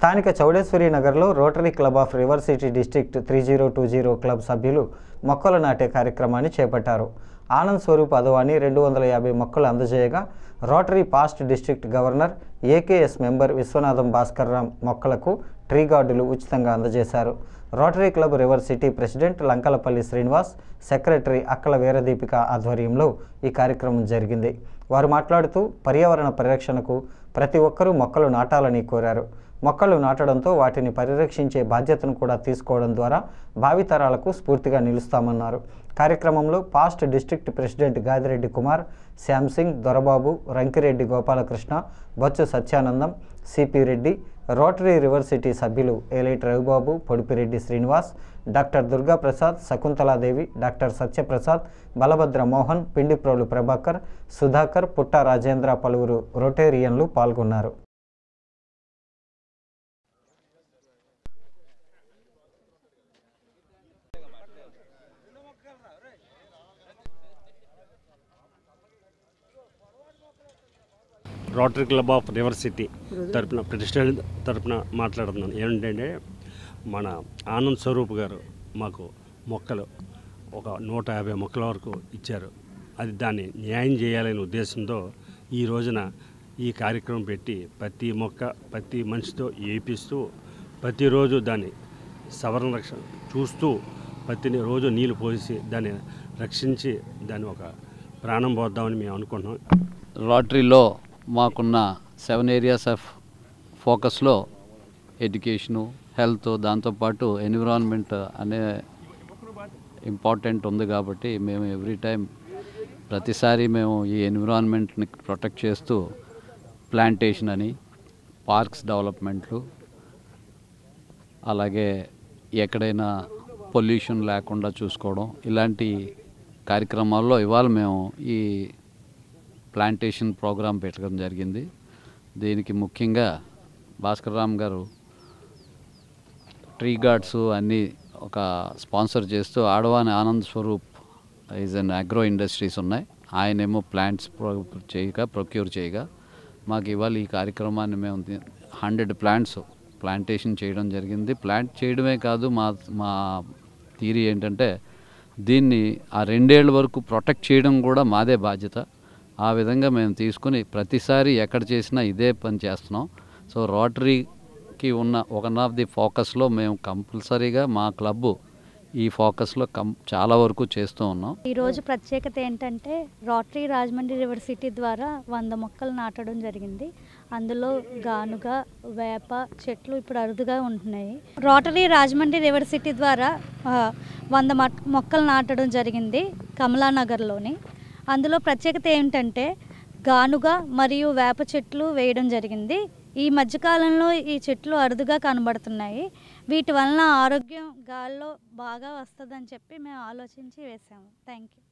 స్థానిక చౌడేశ్వరి నగర్లో rotary club of river city district 3020 club సభ్యులు మొక్కలు నాటే కార్యక్రమాన్ని చేపట్టారు. ఆనంద్ స్వరూప్ అదవాని 250 మొక్కలు అందజేయగా rotary past district governor AKS member Viswanatham Bhaskarram మొక్కలకు ట్రీ గార్డులు ఉచితంగా అందజేశారు. Rotary club river city president Lankalapalli Srinivas, secretary Akkala Veeradeepika ఆధ్వర్యంలో ఈ కార్యక్రమం జరిగింది. వారు మాట్లాడుతూ పర్యావరణ పరిరక్షణకు ప్రతి ఒక్కరూ మొక్కలు నాటాలని కోరారు. మొక్కలు నాటడంతో వాటిని పరిరక్షించే బాధ్యతను కూడా తీసుకోవడం ద్వారా భావితరాలకు స్ఫూర్తిగా నిలుస్తామన్నారు. కార్యక్రమంలో past district president Gadireddy Kumar, Shyamsingh, Dorababu, Rankireddy Gopalakrishna, Botsa Satyanandam, CP Reddy, rotary river city సభ్యులు elite Ravibabu, Podipireddy Srinivas, doctor Durgaprasad, Shakuntaladevi, doctor Satyaprasad, Balabhadra Mohan, Pindiprolu Prabhakar, Sudhakar, Putta Rajendra పలువురు రోటేరియన్లు పాల్గొన్నారు. Rotary club of river city తరపున ప్రెసిడెంట్ తరపున మాట్లాడుతున్నాను. ఏంటంటే మన ఆనంద్ స్వరూప్ గారు మాకు మొక్కలు ఒక 150 మొక్కల వరకు ఇచ్చారు. అది దాన్ని న్యాయం చేయాలనే ఉద్దేశంతో ఈ రోజున ఈ కార్యక్రమం పెట్టి ప్రతి మొక్క ప్రతి మనిషితో ఏపిస్తూ ప్రతిరోజు దాన్ని సవరణ రక్షణ చూస్తూ ప్రతి రోజు నీళ్లు పోసి దాన్ని రక్షించి దాన్ని ఒక ప్రాణం పోద్దామని మేము అనుకుంటున్నాం. రోటరీలో మాకున్న 7 ఏరియాస్ ఆఫ్ ఫోకస్లో ఎడ్యుకేషను, హెల్త్, దాంతోపాటు ఎన్విరాన్మెంట్ అనే ఇంపార్టెంట్ ఉంది. కాబట్టి మేము ఎవ్రీ టైం ప్రతిసారి మేము ఈ ఎన్విరాన్మెంట్ని ప్రొటెక్ట్ చేస్తూ ప్లాంటేషన్ అని, పార్క్స్ డెవలప్మెంట్లు, అలాగే ఎక్కడైనా పొల్యూషన్ లేకుండా చూసుకోవడం, ఇలాంటి కార్యక్రమాల్లో ఇవాళ మేము ఈ ప్లాంటేషన్ ప్రోగ్రాం పెట్టడం జరిగింది. దీనికి ముఖ్యంగా భాస్కర్రామ్ గారు ట్రీ గార్డ్స్ అన్నీ ఒక స్పాన్సర్ చేస్తూ Adavani Anand Swaroop is an agro industries ఉన్నాయి, ఆయనేమో ప్లాంట్స్ ప్రొక్యూర్ చేయగా మాకు ఇవాళ ఈ కార్యక్రమాన్ని మేము 100 ప్లాంట్స్ ప్లాంటేషన్ చేయడం జరిగింది. ప్లాంట్ చేయడమే కాదు, మా థియరీ ఏంటంటే దీన్ని ఆ 2 ఏళ్ళ వరకు ప్రొటెక్ట్ చేయడం కూడా మాదే బాధ్యత. ఆ విధంగా మేము తీసుకుని ప్రతిసారి ఎక్కడ చేసినా ఇదే పని చేస్తున్నాం. సో రోటరీకి ఉన్న వన్ ఆఫ్ ది ఫోకస్లో మేము కంపల్సరీగా మా క్లబ్ ఈ ఫోకస్లో చాలా వరకు చేస్తూ ఉన్నాం. ఈరోజు ప్రత్యేకత ఏంటంటే రోటరీ రాజమండ్రి రివర్ సిటీ ద్వారా 100 మొక్కలు నాటడం జరిగింది. అందులో గానుగ, వేప చెట్లు ఇప్పుడు అరుదుగా ఉంటున్నాయి. రోటరీ రాజమండ్రి రివర్ సిటీ ద్వారా 100 మొక్కలు నాటడం జరిగింది కమలానగర్లోని. అందులో ప్రత్యేకత ఏంటంటే గానుగ మరియు వేప చెట్లు వేయడం జరిగింది. ఈ మధ్యకాలంలో ఈ చెట్లు అరుదుగా కనబడుతున్నాయి. వీటి వలన ఆరోగ్యం గాల్లో బాగా వస్తుందని చెప్పి మేము ఆలోచించి వేసాము. Thank you.